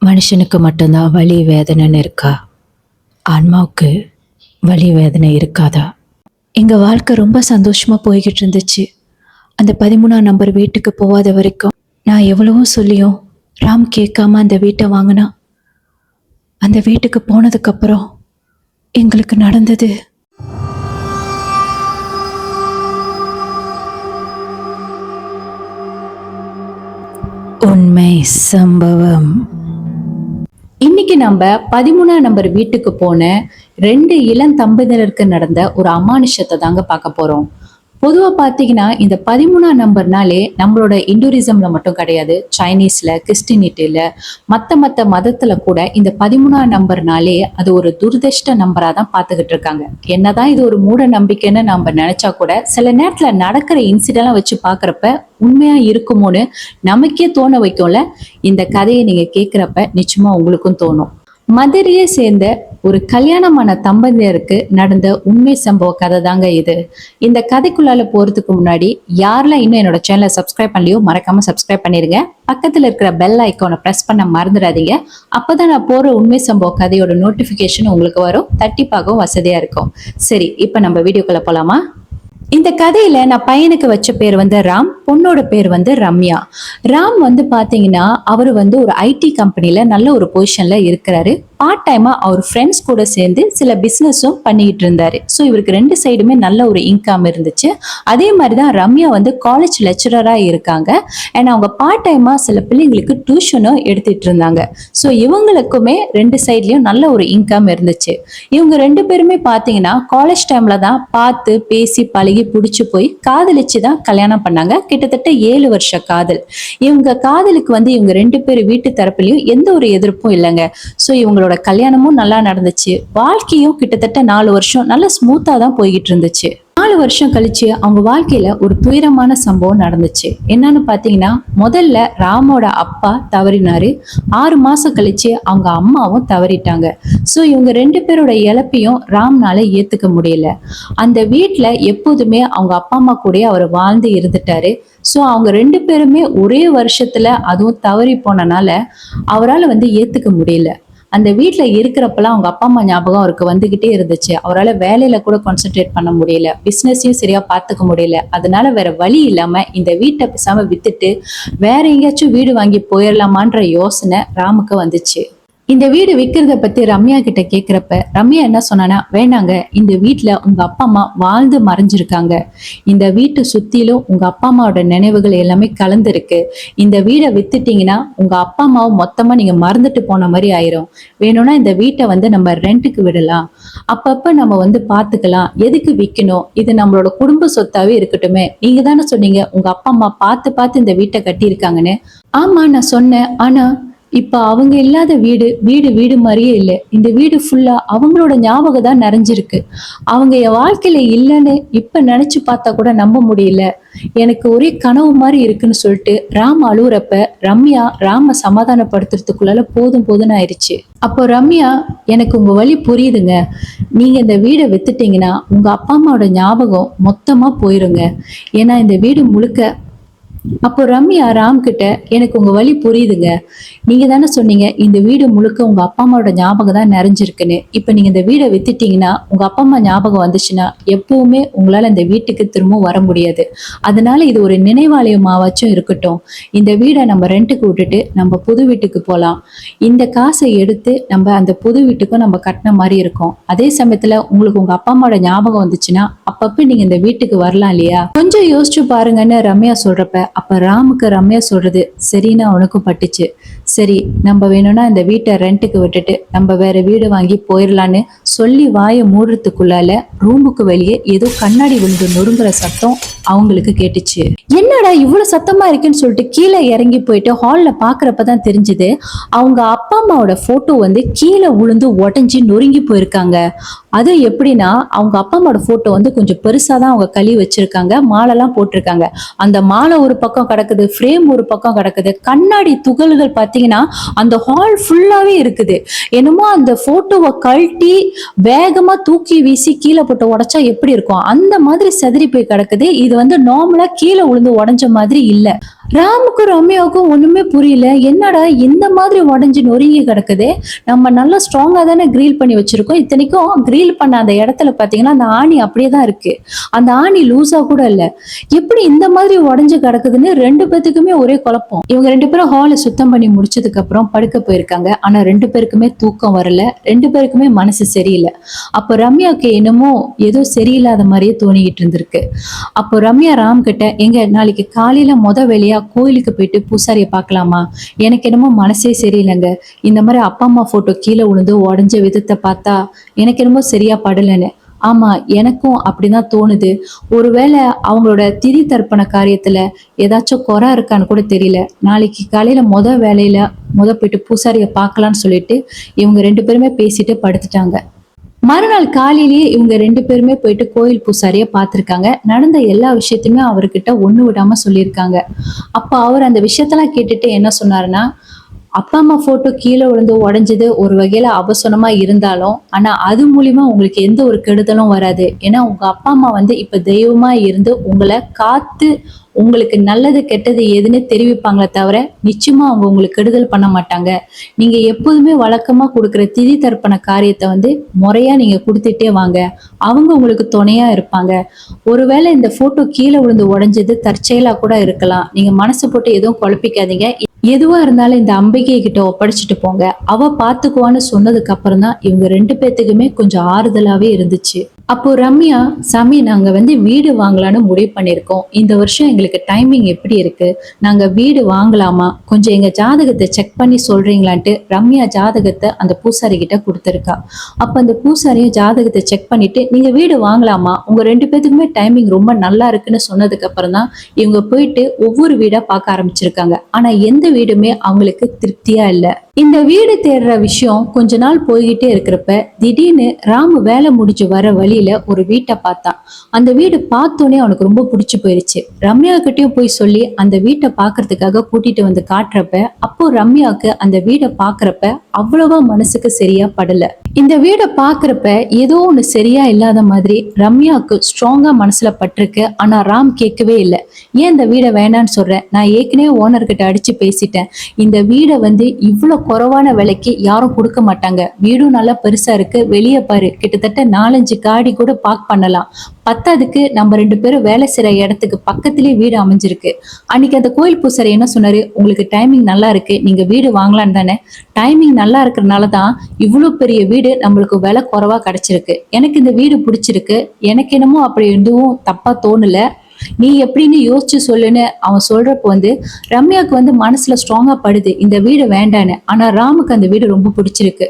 மனுஷனுக்கு மட்டும்தான் வலி வேதனைன்னு இருக்கா? ஆன்மாவுக்கு வலி வேதனை இருக்காதா? எங்க வாழ்க்கை ரொம்ப சந்தோஷமா போய்கிட்டு இருந்துச்சு. அந்த 13ஆம் நம்பர் வீட்டுக்கு போகாத வரைக்கும் நான் எவ்வளவோ சொல்லியும் ராம் கேட்காம அந்த வீட்டை வாங்கினா. அந்த வீட்டுக்கு போனதுக்கு அப்புறம் எங்களுக்கு நடந்தது. உண்மை சம்பவம். இன்னைக்கு நம்ம 13ஆம் நம்பர் வீட்டுக்கு போன 2 இளம் தம்பதியினருக்கு நடந்த ஒரு அமானுஷத்தை தாங்க பார்க்க போறோம். பொதுவா பாத்தீங்கன்னா இந்த 13ஆம் நம்பர்னாலே நம்மளோட இந்துரிசம்ல மட்டும் கிடையாது, சைனீஸ்ல, கிறிஸ்டினிட்டில, மத்த மதத்துல கூட இந்த 13ஆம் நம்பர்னாலே அது ஒரு துரதிர்ஷ்ட நம்பரா தான் பார்த்துக்கிட்டு இருக்காங்க. என்னதான் இது ஒரு மூட நம்பிக்கைன்னு நம்ம நினைச்சா கூட சில நேரத்துல நடக்கிற இன்சிடென்ட்லாம் வச்சு பாக்குறப்ப உண்மையா இருக்குமோன்னு நமக்கே தோண வைக்கும்ல. இந்த கதையை நீங்க கேட்கிறப்ப நிச்சயமா உங்களுக்கும் தோணும். மதுரையை சேர்ந்த ஒரு கல்யாணமான தம்பதியருக்கு நடந்த உண்மை சம்பவ கதை தாங்க இது. இந்த கதைக்குள்ளால போறதுக்கு முன்னாடி யாரெல்லாம் இன்னும் என்னோட சேனலை சப்ஸ்கிரைப் பண்ணலையோ மறக்காம சப்ஸ்கிரைப் பண்ணிருங்க. பக்கத்துல இருக்கிற பெல் ஐக்கானை பிரஸ் பண்ண மறந்துடாதீங்க. அப்பதான் நான் போற உண்மை சம்பவ கதையோட நோட்டிபிகேஷன் உங்களுக்கு வரும். தட்டி பார்க்கவும் வசதியா இருக்கும். சரி, இப்ப நம்ம வீடியோக்குள்ள போலாமா? இந்த கதையில நான் பையனுக்கு வச்ச பேர் வந்து ராம், பொண்ணோட பேர் வந்து ரம்யா. ராம் வந்து பாத்தீங்கன்னா அவரு வந்து ஒரு ஐடி கம்பெனில நல்ல ஒரு பொசிஷன்ல இருக்கிறாரு. பார்ட் டைமா அவர் ஃப்ரெண்ட்ஸ் கூட சேர்ந்து சில பிசினஸும் பண்ணிட்டு இருந்தாரு. ஸோ இவருக்கு 2 சைடுமே நல்ல ஒரு இன்கம் இருந்துச்சு. அதே மாதிரிதான் ரம்யா வந்து காலேஜ் லெக்சரரா இருக்காங்க. அண்ட் அவங்க பார்ட் டைமா சில பிள்ளைங்களுக்கு டியூஷனும் எடுத்துட்டு இருந்தாங்க. ஸோ இவங்களுக்குமே 2 சைட்லயும் நல்ல ஒரு இன்கம் இருந்துச்சு. இவங்க 2 பேருமே பாத்தீங்கன்னா காலேஜ் டைம்ல தான் பார்த்து பேசி பழகி பிடிச்சு போய் காதலிச்சு தான் கல்யாணம் பண்ணாங்க. கிட்டத்தட்ட 7 வருஷ காதல். இவங்க காதலுக்கு வந்து இவங்க 2 பேர் வீட்டு தரப்புலயும் எந்த ஒரு எதிர்ப்பும் இல்லைங்க. ஸோ இவங்களோட கல்யாணமும் நல்லா நடந்துச்சு. வாழ்க்கையும் கிட்டத்தட்ட 4 வருஷம் நல்ல ஸ்மூத்தா தான் போய்கிட்டு இருந்துச்சு. 4 வருஷம் கழிச்சு அவங்க வாழ்க்கையில ஒரு துயரமான சம்பவம் நடந்துச்சு. என்னன்னு பாத்தீங்கன்னா முதல்ல ராமோட அப்பா தவறினாரு. 6 மாசம் கழிச்சு அவங்க அம்மாவும் தவறிட்டாங்க. சோ இவங்க 2 பேரோட இழப்பையும் ராம்னால ஏத்துக்க முடியல. அந்த வீட்டுல எப்போதுமே அவங்க அப்பா அம்மா கூட அவர் வாழ்ந்து இருந்துட்டாரு. ஸோ அவங்க 2 பேருமே ஒரே வருஷத்துல அதுவும் தவறி போனனால அவரால் வந்து ஏத்துக்க முடியல. அந்த வீட்டுல இருக்கிறப்பெல்லாம் அவங்க அப்பா அம்மா ஞாபகம் அவருக்கு வந்துகிட்டே இருந்துச்சு. அவரால் வேலையில கூட கான்சென்ட்ரேட் பண்ண முடியல, பிசினஸையும் சரியா பாத்துக்க முடியல. அதனால வேற வழி இல்லாம இந்த வீட்டை பேசாம வித்துட்டு வேற எங்கேயாச்சும் வீடு வாங்கி போயிடலாமான்ற யோசனை ராமுக்கு வந்துச்சு. இந்த வீடு விற்கிறத பத்தி ரம்யா கிட்ட கேக்குறப்ப ரம்யா என்ன சொன்னானா, வேணாங்க, இந்த வீட்டுல உங்க அப்பா அம்மா வாழ்ந்து மறைஞ்சிருக்காங்க. இந்த வீட்டை சுத்திலும் உங்க அப்பா அம்மாவோட நினைவுகள் எல்லாமே கலந்துருக்கு. இந்த வீடை வித்துட்டீங்கன்னா உங்க அப்பா அம்மாவை மொத்தமா நீங்க மறந்துட்டு போன மாதிரி ஆயிரும். வேணும்னா இந்த வீட்டை வந்து நம்ம ரெண்ட்டுக்கு விடலாம், அப்பப்ப நம்ம வந்து பாத்துக்கலாம். எதுக்கு விற்கணும்? இது நம்மளோட குடும்ப சொத்தாவே இருக்கட்டுமே. நீங்க தானே சொன்னீங்க உங்க அப்பா அம்மா பார்த்து இந்த வீட்டை கட்டியிருக்காங்கன்னு. ஆமா, நான் சொன்னேன். ஆனா இப்ப அவங்க இல்லாத வீடு வீடு மாதிரியே இல்லை. இந்த வீடு ஃபுல்லா அவங்களோட ஞாபகம் தான் நிறைஞ்சிருக்கு. அவங்க என் வாழ்க்கையில இல்லைன்னு இப்ப நினைச்சு பார்த்தா கூட நம்ப முடியல. எனக்கு ஒரே கனவு மாதிரி இருக்குன்னு சொல்லிட்டு ராம் அழுவுறப்ப ரம்யா ராம சமாதானப்படுத்துறதுக்குள்ளால போதும்னு ஆயிடுச்சு. அப்போ ரம்யா, எனக்கு உங்க வழி புரியுதுங்க. நீங்க இந்த வீடை வித்துட்டீங்கன்னா உங்க அப்பா அம்மாவோட ஞாபகம் மொத்தமா போயிருங்க. ஏன்னா இந்த வீடு முழுக்க. அப்போ ரம்யா ராம் கிட்ட, எனக்கு உங்க வழி புரியுதுங்க. நீங்க தானே சொன்னீங்க இந்த வீடு முழுக்க உங்க அப்பா அம்மாவோட ஞாபகம் தான் நிறைஞ்சிருக்குன்னு. இப்ப நீங்க இந்த வீடை வித்துட்டீங்கன்னா உங்க அப்பா அம்மா ஞாபகம் வந்துச்சுன்னா எப்பவுமே உங்களால இந்த வீட்டுக்கு திரும்பவும் வர முடியாது. அதனால இது ஒரு நினைவாலயமாவாச்சும் இருக்கட்டும். இந்த வீடை நம்ம ரெண்ட்டுக்கு விட்டுட்டு நம்ம புது வீட்டுக்கு போலாம். இந்த காசை எடுத்து நம்ம அந்த புது வீட்டுக்கும் நம்ம கட்டின மாதிரி இருக்கும். அதே சமயத்துல உங்களுக்கு உங்க அப்பா அம்மாவோட ஞாபகம் வந்துச்சுன்னா அப்பப்ப நீங்க இந்த வீட்டுக்கு வரலாம் இல்லையா? கொஞ்சம் யோசிச்சு பாருங்கன்னு ரம்யா சொல்றப்ப அப்ப ராமுக்கு ரம்யா சொல்றது சரின்னு அவனுக்கும் பட்டுச்சு. சரி, நம்ம வேணும்னா இந்த வீட்டை ரெண்ட்டுக்கு விட்டுட்டு நம்ம வேற வீடு வாங்கி போயிடலான்னு சொல்லி வாயை மூடுறதுக்குள்ளால ரூமுக்கு வெளியே ஏதோ கண்ணாடி விழுந்து நொறுங்குற சத்தம் அவங்களுக்கு கேட்டுச்சு. என்னடா இவ்வளவு சத்தமா இருக்குன்னு சொல்லிட்டு கீழே இறங்கி போயிட்டு ஹால்ல பாக்குறப்பதான் தெரிஞ்சது அவங்க அப்பா அம்மாவோட போட்டோ வந்து கீழே விழுந்து உடஞ்சி நொறுங்கி போயிருக்காங்க. அது எப்படின்னா அவங்க அப்பா அம்மாவோட போட்டோ வந்து கொஞ்சம் பெருசாதான் அவங்க கழுவி வச்சிருக்காங்க, மாலைலாம் போட்டிருக்காங்க. அந்த மாலை ஒரு பக்கம் கிடக்குது, ஃப்ரேம் ஒரு பக்கம் கிடக்குது, கண்ணாடி துகள்கள் பாத்தீங்கன்னா அந்த ஹால் ஃபுல்லாவே இருக்குது. என்னமோ அந்த போட்டோவை கழட்டி வேகமா தூக்கி வீசி கீழே போட்டு உடைச்சா எப்படி இருக்கும் அந்த மாதிரி செதறி போய் கிடக்குது. இது வந்து நார்மலா கீழே விழுந்து உடஞ்ச மாதிரி இல்ல. ராமுக்கும் ரம்யாவுக்கும் ஒண்ணுமே புரியல. என்னடா இந்த மாதிரி உடைஞ்சு நொறுங்கி கிடக்குதே, நம்ம நல்லா ஸ்ட்ராங்கா தானே கிரில் பண்ணி வச்சிருக்கோம். இத்தனைக்கும் கிரில் பண்ண அந்த இடத்துல பாத்தீங்கன்னா அந்த ஆணி அப்படியே தான் இருக்கு. அந்த ஆணி லூசா கூட இல்ல. எப்படி இந்த மாதிரி உடைஞ்சு கிடக்குதுன்னு ரெண்டு பேத்துக்குமே ஒரே குழப்பம். இவங்க ரெண்டு பேரும் ஹாலை சுத்தம் பண்ணி முடிச்சதுக்கு அப்புறம் படுக்க போயிருக்காங்க. ஆனா ரெண்டு பேருக்குமே தூக்கம் வரல, ரெண்டு பேருக்குமே மனசு சரியில்லை. அப்போ ரம்யாவுக்கு என்னமோ ஏதோ சரியில்லாத மாதிரியே தோணிக்கிட்டு இருந்திருக்கு. அப்போ ரம்யா ராம் கிட்ட, எங்க நாளைக்கு காலையில வேலையா கோயிலுக்கு போயிட்டு பூசாரிய பார்க்கலாமா? எனக்கு என்னமோ மனசே சரியில்லைங்க. இந்த மாதிரி அப்பா அம்மா போட்டோ கீழே விழுந்து உடஞ்ச விதத்தை பார்த்தா எனக்கு என்னமோ சரியா படலன்னு. ஆமா, எனக்கும் அப்படிதான் தோணுது. ஒருவேளை அவங்களோட திதி தர்ப்பண காரியத்துல ஏதாச்சும் குறை இருக்கான்னு கூட தெரியல. நாளைக்கு காலையில வேலையில போயிட்டு பூசாரிய பார்க்கலான்னு சொல்லிட்டு இவங்க ரெண்டு பேருமே பேசிட்டு படுத்துட்டாங்க. மறுநாள் காலையிலேயே இவங்க ரெண்டு பேருமே போயிட்டு கோயில் பூசாரிய பார்த்திருக்காங்க. நடந்த எல்லா விஷயத்தையுமே அவர்கிட்ட ஒண்ணு விடாம சொல்லியிருக்காங்க. அப்ப அவர் அந்த விஷயத்தெல்லாம் கேட்டுட்டு என்ன சொன்னாருன்னா, அப்பா அம்மா போட்டோ கீழே விழுந்து உடைஞ்சது ஒரு வகையில அவசரமா இருந்தாலும், ஆனா அது மூலியமா உங்களுக்கு எந்த ஒரு கெடுதலும் வராது. ஏன்னா உங்க அப்பா அம்மா இப்ப தெய்வமா இருந்து உங்களை காத்து உங்களுக்கு நல்லது கெட்டது எதுன்னு தெரிவிப்பாங்களே தவிர நிச்சயமா அவங்க உங்களுக்கு கெடுதல் பண்ண மாட்டாங்க. நீங்க எப்போதுமே வழக்கமா கொடுக்குற திதி தர்ப்பண காரியத்தை முறையா நீங்க கொடுத்துட்டே வாங்க. அவங்க உங்களுக்கு துணையா இருப்பாங்க. ஒருவேளை இந்த போட்டோ கீழே விழுந்து உடைஞ்சது தற்செயலா கூட இருக்கலாம். நீங்க மனசு போட்டு எதுவும் குழப்பிக்காதீங்க. எதுவா இருந்தாலும் இந்த அம்பிகை கிட்ட ஒப்படைச்சிட்டு போங்க, அவ பாத்துக்குவான்னு சொன்னதுக்கு அப்புறம் தான் இவங்க ரெண்டு பேத்துக்குமே கொஞ்சம் ஆறுதலாவே இருந்துச்சு. அப்போ ரம்யா, சாமி நாங்க வீடு வாங்கலான்னு முடிவு பண்ணிருக்கோம். இந்த வருஷம் எங்களுக்கு டைமிங் எப்படி இருக்கு, நாங்க வீடு வாங்கலாமா, கொஞ்சம் எங்க ஜாதகத்தை செக் பண்ணி சொல்றீங்களான்ட்டு ரம்யா ஜாதகத்தை அந்த பூசாரி கிட்ட கொடுத்துருக்கா. அப்ப அந்த பூசாரியும் ஜாதகத்தை செக் பண்ணிட்டு நீங்க வீடு வாங்கலாமா, உங்க ரெண்டு பேத்துக்குமே டைமிங் ரொம்ப நல்லா இருக்குன்னு சொன்னதுக்கு அப்புறம் தான் இவங்க போயிட்டு ஒவ்வொரு வீடா பார்க்க ஆரம்பிச்சிருக்காங்க. ஆனா எந்த வீடுமே அவங்களுக்கு திருப்தியா இல்ல. இந்த வீடு தேடுற விஷயம் கொஞ்ச நாள் போய்கிட்டே இருக்கிறப்ப திடீர்னு ராமு வேலை முடிஞ்சு வர வழியில ஒரு வீட்டை பார்த்தான். அந்த வீடு பார்த்தோன்னே அவனுக்கு ரொம்ப பிடிச்சு போயிருச்சு. ரம்யா கிட்டயும் போய் சொல்லி அந்த வீட்டை பாக்குறதுக்காக கூட்டிட்டு வந்து காட்டுறப்ப அப்போ ரம்யாவுக்கு அந்த வீடை பாக்குறப்ப அவ்வளவா மனசுக்கு சரியா படல. இந்த வீடை பாக்குறப்ப ஏதோ ஒண்ணு சரியா இல்லாத மாதிரி ரம்யாவுக்கு ஸ்ட்ராங்கா மனசுல பட்டிருக்கு. ஆனா ராம் கேட்கவே இல்லை. ஏன் இந்த வீடை வேணான்னு சொல்றேன், நான் ஏற்கனவே ஓனர்கிட்ட அடிச்சு பேசிட்டேன். இந்த வீடை இவ்வளவு குறைவான விலைக்கு யாரும் கொடுக்க மாட்டாங்க. வீடும் நல்லா பெருசா இருக்கு, வெளியே பாரு, கிட்டத்தட்ட 4-5 காடி கூட பார்க் பண்ணலாம். பத்தாவதுக்கு நம்ம ரெண்டு பேரும் வேலை செய்யற இடத்துக்கு பக்கத்திலேயே வீடு அமைஞ்சிருக்கு. அன்னைக்கு அந்த கோயில் பூசாரி என்ன சொன்னாரு, உங்களுக்கு டைமிங் நல்லா இருக்கு, நீங்க வீடு வாங்கலான்னு தானே. டைமிங் நல்லா இருக்கிறதுனாலதான் இவ்வளவு பெரிய வீடு நம்மளுக்கு விலை குறைவா கிடைச்சிருக்கு. எனக்கு இந்த வீடு பிடிச்சிருக்கு. எனக்கு என்னமோ அப்படி எதுவும் தப்பா தோணல, நீ எப்படின்னு யோசிச்சு சொல்லுன்னு அவன் சொல்றப்ப ரம்யாவுக்கு மனசுல ஸ்ட்ராங்கா படுது இந்த வீடு வேண்டான்னு. ஆனா ராமுக்கு அந்த வீடு ரொம்ப பிடிச்சிருக்கு.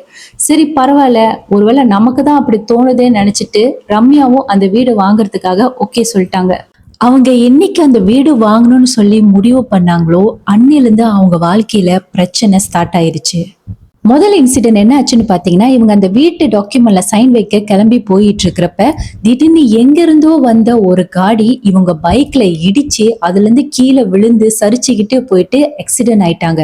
சரி பரவாயில்ல, ஒருவேளை நமக்கு தான் அப்படி தோணுதேன்னு நினைச்சிட்டு ரம்யாவும் அந்த வீடு வாங்குறதுக்காக ஓகே சொல்லிட்டாங்க. அவங்க என்னைக்கு அந்த வீடு வாங்கணும்னு சொல்லி முடிவு பண்ணாங்களோ அன்னில இருந்து அவங்க வாழ்க்கையில பிரச்சனை ஸ்டார்ட் ஆயிருச்சு. முதல் இன்சிடென்ட் என்ன ஆச்சுன்னு பாத்தீங்கன்னா, இவங்க அந்த வீட்டு டாக்குமெண்ட்ல சைன் வைக்க கிளம்பி போயிட்டு இருக்கிறப்ப திடீர்னு எங்க இருந்தோ வந்த ஒரு காடி இவங்க பைக்ல இடிச்சு அதுல இருந்து கீழே விழுந்து சரிச்சுக்கிட்டே போயிட்டு ஆக்சிடென்ட் ஆயிட்டாங்க.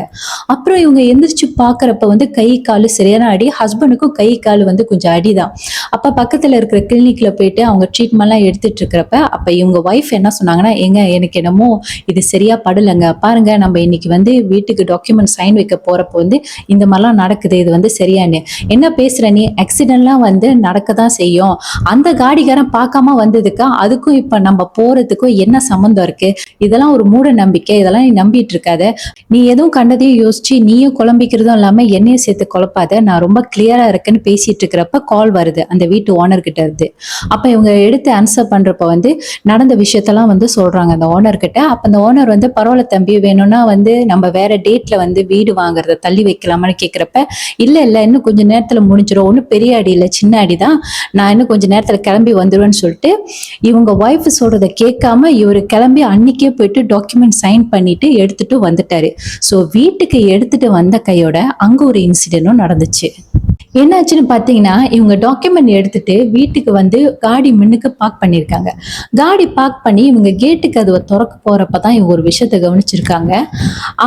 அப்புறம் இவங்க எந்திரிச்சு பாக்குறப்ப கை காலு சரியான அடி, ஹஸ்பண்டுக்கும் கை காலு கொஞ்சம் அடிதான். அப்ப பக்கத்துல இருக்கிற கிளினிக்ல போயிட்டு அவங்க ட்ரீட்மெண்ட் எல்லாம் எடுத்துட்டு இருக்கிறப்ப அப்ப இவங்க ஒய்ஃப் என்ன சொன்னாங்கன்னா, எனக்கு என்னமோ இது சரியா படலைங்க, பாருங்க நம்ம இன்னைக்கு வீட்டுக்கு டாக்குமெண்ட் சைன் வைக்க போறப்போ இந்த மாதிரிலாம் நடக்குது, இது சரியானு என்ன பேசுற நீ, ஆக்சிடென்ட்லாம் நடக்கதான் செய்யும். அந்த காடிக்காரன் பார்க்காம வந்ததுக்கு அதுக்கும் இப்ப நம்ம போறதுக்கும் என்ன சம்பந்தம் இருக்கு, இதெல்லாம் ஒரு மூட நம்பிக்கை, இதெல்லாம் நீ நம்பிட்டு இருக்காத, நீ எதுவும் கண்டதையும் யோசிச்சு நீயும் குழம்பிக்கிறதும் இல்லாம என்னையும் சேர்த்து குழப்பாத, நான் ரொம்ப கிளியரா இருக்குன்னு பேசிட்டு இருக்கிறப்ப கால் வருது அந்த வீட்டு ஓனர் கிட்ட இருந்து. அப்ப இவங்க எடுத்து ஆன்சர் பண்றப்ப நடந்த விஷயத்தெல்லாம் சொல்றாங்க அந்த ஓனர் கிட்ட. அப்ப அந்த ஓனர் பரவாயில்ல தம்பி, வேணும்னா நம்ம வேற டேட்ல வீடு வாங்குறத தள்ளி வைக்கலாமான்னு கேக்குறப்ப, இல்ல இல்ல இன்னும் கொஞ்ச நேரத்துல முடிஞ்சிடும், ஒன்னும் பெரிய அடி இல்ல, சின்ன அடிதான், நான் இன்னும் கொஞ்ச நேரத்துல கிளம்பி வந்துருவேன்னு சொல்லிட்டு இவங்க ஒய்ஃப் சொல்றதை கேட்காம இவரு கிளம்பி அன்னைக்கே போயிட்டு டாக்குமெண்ட் சைன் பண்ணிட்டு எடுத்துட்டு வந்துட்டாரு. சோ வீட்டுக்கு எடுத்துட்டு வந்த கையோட அங்க ஒரு இன்சிடென்டும் நடந்துச்சு. என்னாச்சுன்னு பார்த்தீங்கன்னா, இவங்க டாக்குமெண்ட் எடுத்துட்டு வீட்டுக்கு வந்து காடி முன்னுக்கு பார்க் பண்ணியிருக்காங்க. காடி பார்க் பண்ணி இவங்க கேட்டு கதவ தொறக்க போறப்ப தான் இவங்க ஒரு விஷயத்த கவனிச்சிருக்காங்க.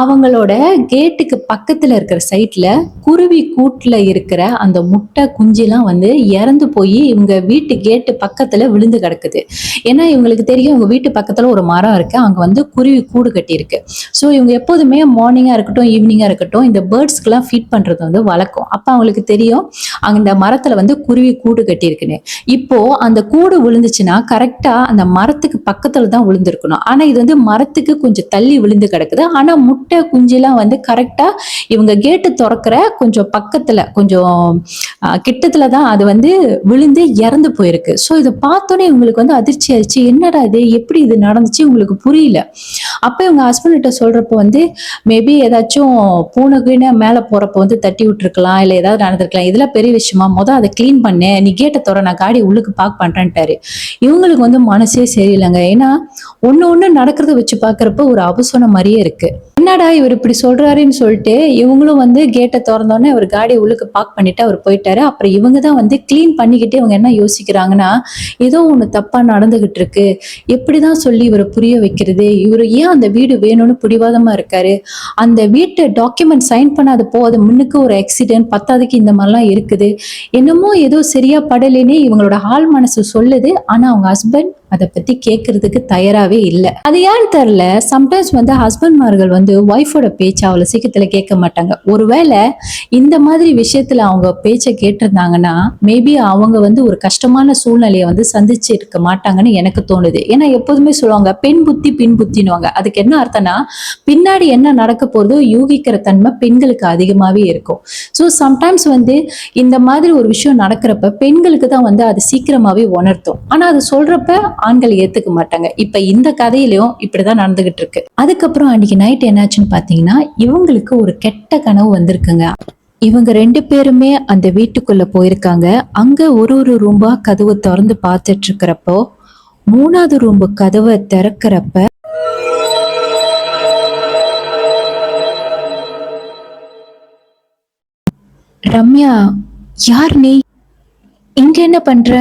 அவங்களோட கேட்டுக்கு பக்கத்துல இருக்கிற சைட்ல குருவி கூட்டுல இருக்கிற அந்த முட்டை குஞ்சுலாம் வந்து இறந்து போய் இவங்க வீட்டு கேட்டு பக்கத்துல விழுந்து கிடக்குது. ஏன்னா இவங்களுக்கு தெரியும் இவங்க வீட்டு பக்கத்துல ஒரு மரம் இருக்கு. அங்க வந்து குருவி கூடு கட்டியிருக்கு. ஸோ இவங்க எப்போதுமே மார்னிங்கா இருக்கட்டும், ஈவினிங்கா இருக்கட்டும் இந்த பேர்ட்ஸ்க்குலாம் ஃபீட் பண்றது வந்து வழக்கம். அப்ப அவங்களுக்கு தெரியும் அந்த மரத்துல வந்து குருவி கூடு கட்டியிருக்குன்னு. இப்போ அந்த கூடு விழுந்துச்சுன்னா கரெக்டா அந்த மரத்துக்கு பக்கத்துல தான் விழுந்திருக்கணும். ஆனா இது வந்து மரத்துக்கு கொஞ்சம் தள்ளி விழுந்து கிடக்குது. ஆனா முட்டை குஞ்செல்லாம் வந்து கரெக்டா இவங்க கேட்டு திறக்கிற கொஞ்சம் பக்கத்துல கொஞ்சம் கிட்டத்துல தான் அது வந்து விழுந்து இறந்து போயிருக்கு. ஸோ இதை பார்த்தோன்னே இவங்களுக்கு வந்து அதிர்ச்சி ஆயிடுச்சு. என்னடா இது, எப்படி இது நடந்துச்சு உங்களுக்கு புரியல. அப்ப இவங்க ஹஸ்பண்ட் கிட்ட சொல்றப்போ வந்து மேபி ஏதாச்சும் பூனை கீனை மேல போறப்ப வந்து தட்டி விட்டுருக்கலாம், இல்ல ஏதாவது நடந்திருக்கலாம். இதெல்லாம் பெரிய விஷயமா, அதை கிளீன் பண்ணு, நீ கேட்டை தோற, நான் காடி உள்ளுக்கு பார்க் பண்றேன்ட்டாரு. இவங்களுக்கு வந்து மனசே சரியில்லைங்க. ஏன்னா ஒண்ணு ஒண்ணு நடக்கிறத வச்சு பாக்குறப்ப ஒரு அபசோன மாதிரியே இருக்கு. என்னடா இவர் இப்படி சொல்றாருன்னு சொல்லிட்டு இவங்களும் வந்து கேட்டை திறந்தோடனே அவர் காடியை உள்ளுக்கு பார்க் பண்ணிட்டு அவர் போயிட்டாரு. அப்புறம் இவங்க தான் வந்து கிளீன் பண்ணிக்கிட்டு இவங்க என்ன யோசிக்கிறாங்கன்னா, ஏதோ ஒண்ணு தப்பா நடந்துகிட்டு இருக்கு, எப்படிதான் சொல்லி இவரை புரிய வைக்கிறது, இவரு ஏன் அந்த வீடு வேணும்னு பிடிவாதமா இருக்காரு, அந்த வீட்டை டாக்குமெண்ட் சைன் பண்ணாத போது முன்னுக்கு ஒரு ஆக்சிடென்ட் பத்தாவதுக்கு இந்த மாதிரிலாம் இருக்குது, என்னமோ ஏதோ சரியா படலைன்னு இவங்களோட ஆள் மனசு சொல்லுது. ஆனா அவங்க ஹஸ்பண்ட் அதை பத்தி கேட்கறதுக்கு தயாராவே இல்லை. அது ஏன்னு தெரியல, சம்டைம்ஸ் வந்து ஹஸ்பண்ட்மார்கள் வந்து ஒய்ஃபோட பேச்சை அவ்வளவு சீக்கிரத்துல கேட்க மாட்டாங்க. ஒருவேளை இந்த மாதிரி விஷயத்துல அவங்க பேச்சை கேட்டிருந்தாங்கன்னா மேபி அவங்க வந்து ஒரு கஷ்டமான சூழ்நிலையை வந்து சந்திச்சு இருக்க மாட்டாங்கன்னு எனக்கு தோணுது. ஏன்னா எப்போதுமே சொல்லுவாங்க பெண் புத்தி பின் புத்தின்னுவாங்க. அதுக்கு என்ன அர்த்தம்னா பின்னாடி என்ன நடக்க போறதோ யூகிக்கிற தன்மை பெண்களுக்கு அதிகமாவே இருக்கும். ஸோ சம்டைம்ஸ் வந்து இந்த மாதிரி ஒரு விஷயம் நடக்கிறப்ப பெண்களுக்கு தான் வந்து அது சீக்கிரமாவே உணர்த்தும். ஆனா அது சொல்றப்ப ஆண்கள் ஏத்துக்க மாட்டாங்க. இப்ப இந்த கதையிலயும் இப்படிதான் நடந்துகிட்டு இருக்கு. அதுக்கப்புறம் அன்னைக்கு நைட் என்னாச்சுன்னு பாத்தீங்கன்னா இவங்களுக்கு ஒரு கெட்ட கனவு வந்திருக்குங்க. இவங்க 2 பேருமே அந்த வீட்டுக்குள்ள போயிருக்காங்க. அங்க ஒரு ஒரு ரூம்பா கதவு திறந்து பார்த்துட்டு இருக்கிறப்போ 3வது ரூம்பு கதவை திறக்கிறப்ப ரம்யா, யார் நீ, இங்க என்ன பண்ற?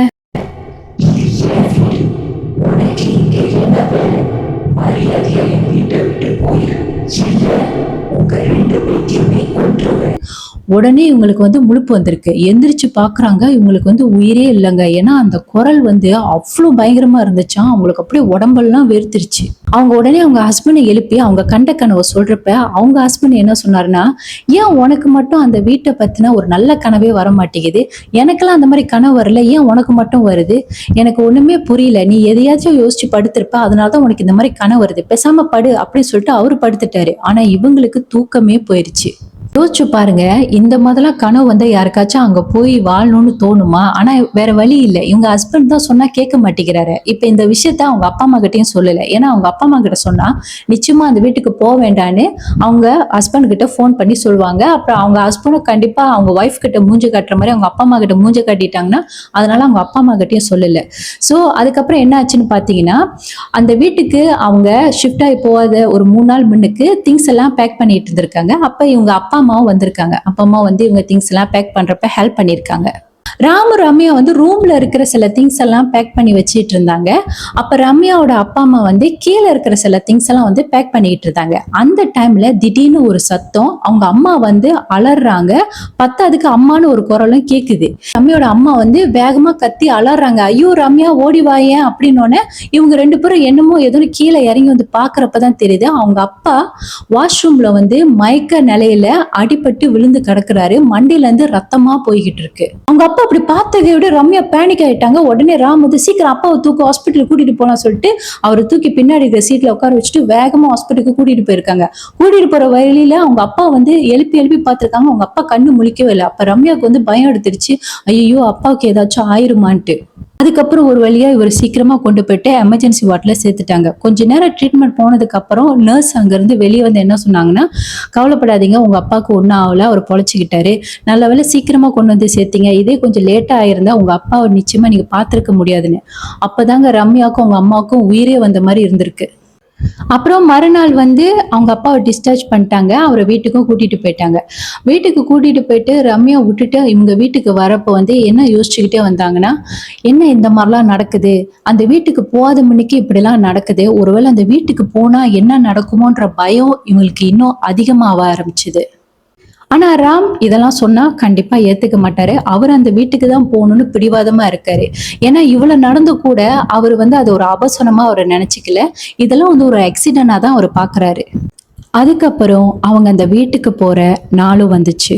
உடனே இவங்களுக்கு வந்து முழிப்பு வந்திருக்கு. எந்திரிச்சு பாக்குறாங்க, இவங்களுக்கு வந்து உயிரே இல்லைங்க. ஏன்னா அந்த குரல் வந்து அவ்வளவு பயங்கரமா இருந்துச்சாம். அவங்களுக்கு அப்படியே உடம்பெல்லாம் வெறுத்துருச்சு. அவங்க உடனே அவங்க ஹஸ்பண்டை எழுப்பி அவங்க கண்ட கனவை சொல்றப்ப அவங்க ஹஸ்பண்ட் என்ன சொன்னாருன்னா, ஏன் உனக்கு மட்டும் அந்த வீட்டை பத்தின ஒரு நல்ல கனவே வர மாட்டேங்குது, எனக்கெல்லாம் அந்த மாதிரி கனவு வரல, ஏன் உனக்கு மட்டும் வருது, எனக்கு ஒண்ணுமே புரியல, நீ எதையாச்சும் யோசிச்சு படுத்திருப்ப, அதனாலதான் உனக்கு இந்த மாதிரி கனவு வருது, பேசாம படு அப்படின்னு சொல்லிட்டு அவரு படுத்துட்டாரு. ஆனா இவங்களுக்கு தூக்கமே போயிருச்சு. யோசிச்சு பாருங்க, இந்த மாதிரிலாம் கனவு வந்து யாருக்காச்சும் அங்க போய் வாழணும்னு தோணுமா? ஆனா வேற வழி இல்லை. இவங்க ஹஸ்பண்ட் தான் சொன்னா கேட்க மாட்டேங்கிறாரு. இப்ப இந்த விஷயத்த அவங்க அப்பா அம்மா கிட்டயும் சொல்லல. ஏன்னா அவங்க அப்பா அம்மா கிட்ட சொன்னா நிச்சயமா அந்த வீட்டுக்கு போக வேண்டான்னு அவங்க ஹஸ்பண்ட் கிட்ட போன் பண்ணி சொல்லுவாங்க. அப்புறம் அவங்க ஹஸ்பண்டும் கண்டிப்பா அவங்க ஒய்ஃப் கிட்ட மூஞ்ச காட்டுற மாதிரி அவங்க அப்பா அம்மா கிட்ட மூஞ்ச காட்டிட்டாங்கன்னா அதனால அவங்க அப்பா அம்மா கிட்டயும் சொல்லல. சோ அதுக்கப்புறம் என்ன ஆச்சுன்னு பாத்தீங்கன்னா அந்த வீட்டுக்கு அவங்க ஷிஃப்ட் ஆகி போகாத ஒரு 3 நாள் முன்னுக்கு திங்ஸ் எல்லாம் பேக் பண்ணிட்டு இருந்திருக்காங்க. அப்ப இவங்க அப்பா அம்மாவும் வந்திருக்காங்க. அப்பா அம்மா வந்து இவங்க திங்ஸ் எல்லாம் பேக் பண்றப்ப ஹெல்ப் பண்ணிருக்காங்க. ராமு ரம்யா வந்து ரூம்ல இருக்கிற சில திங்ஸ் எல்லாம் பேக் பண்ணி வச்சிட்டு இருந்தாங்க. அப்ப ரம்யாவோட அப்பா அம்மா வந்து கீழே இருக்கிற சில திங்ஸ் எல்லாம் வந்து பேக் பண்ணிட்டு இருந்தாங்க. அந்த டைம்ல திடீர்னு ஒரு சத்தம், அவங்க அம்மா வந்து அலறாங்க. பத்தாதுக்கு அம்மான்னு ஒரு குரலும் கேக்குது. ரம்யாவோட அம்மா வந்து வேகமா கத்தி அலறாங்க, ஐயோ ரம்யா ஓடி வாயேன் அப்படின்னோடனே இவங்க 2 பேரும் என்னமோ ஏதோ கீழே இறங்கி வந்து பாக்குறப்பதான் தெரியுது அவங்க அப்பா வாஷ்ரூம்ல வந்து மயக்க நிலையில அடிபட்டு விழுந்து கிடக்குறாரு. மண்டியில இருந்து ரத்தமா போய்கிட்டு இருக்கு. அவங்க அப்பா அப்படி பார்த்ததை விட ரம்யா பேனிக் ஆயிட்டாங்க. உடனே ராம் வந்து சீக்கிரம் அப்பாவை தூக்கு ஹாஸ்பிட்டல் கூட்டிட்டு போலாம் சொல்லிட்டு அவரை தூக்கி பின்னாடி இருக்கிற சீட்ல உட்கார வச்சுட்டு வேகமா ஹாஸ்பிட்டலுக்கு கூட்டிட்டு போயிருக்காங்க. கூட்டிட்டு போற வழியில அவங்க அப்பா வந்து எழுப்பி எழுப்பி பார்த்திருக்காங்க. அவங்க அப்பா கண்ணு முழிக்கவே இல்லை. அப்ப ரம்யாவுக்கு வந்து பயம் எடுத்துருச்சு, ஐயோ அப்பாவுக்கு ஏதாச்சும் ஆயிருமான்ட்டு. அதுக்கப்புறம் ஒரு வழியா இவர் சீக்கிரமா கொண்டு போயிட்டு எமர்ஜென்சி வார்ட்ல சேர்த்துட்டாங்க. கொஞ்ச நேரம் ட்ரீட்மெண்ட் போனதுக்கு அப்புறம் நர்ஸ் அங்க இருந்து வெளியே வந்து என்ன சொன்னாங்கன்னா, கவலைப்படாதீங்க, உங்க அப்பாவுக்கு ஒன்னும் ஆகல, அவர் பொழைச்சிக்கிட்டாரு, நல்ல வேலை சீக்கிரமா கொண்டு வந்து சேர்த்தீங்க, இதே கொஞ்சம் லேட்டா ஆயிருந்தா உங்க அப்பாவை நிச்சயமா நீங்க பாத்திருக்க முடியாதுன்னு. அப்பதாங்க ரம்யாவுக்கும் அவங்க அம்மாவுக்கும் உயிரே வந்த மாதிரி இருந்திருக்கு. அப்புறம் மறுநாள் வந்து அவங்க அப்பாவை டிஸ்சார்ஜ் பண்ணிட்டாங்க. அவர வீட்டுக்கும் கூட்டிட்டு போயிட்டாங்க. வீட்டுக்கு கூட்டிட்டு போயிட்டு ரம்யா விட்டுட்டு இவங்க வீட்டுக்கு வரப்போ வந்து என்ன யோசிச்சுக்கிட்டே வந்தாங்கன்னா, என்ன இந்த மாரிலாம் நடக்குது? அந்த வீட்டுக்கு போகாத முன்னைக்கு இப்படிலாம் நடக்குது. ஒருவேளை அந்த வீட்டுக்கு போனா என்ன நடக்குமோன்ற பயம் இவங்களுக்கு இன்னும் அதிகமாக ஆரம்பிச்சுது. ஆனா ராம் இதெல்லாம் சொன்னா கண்டிப்பா ஏத்துக்க மாட்டாரு. அவரு அந்த வீட்டுக்கு தான் போகணும்னு பிடிவாதமா இருக்காரு. ஏன்னா இவ்வளவு நடந்து கூட அவரு வந்து அது ஒரு அபசகுனமா அவரு நினைச்சுக்கல. இதெல்லாம் வந்து ஒரு ஆக்சிடென்டா தான் அவரு பார்க்குறாரு. அதுக்கப்புறம் அவங்க அந்த வீட்டுக்கு போற நாளும் வந்துச்சு.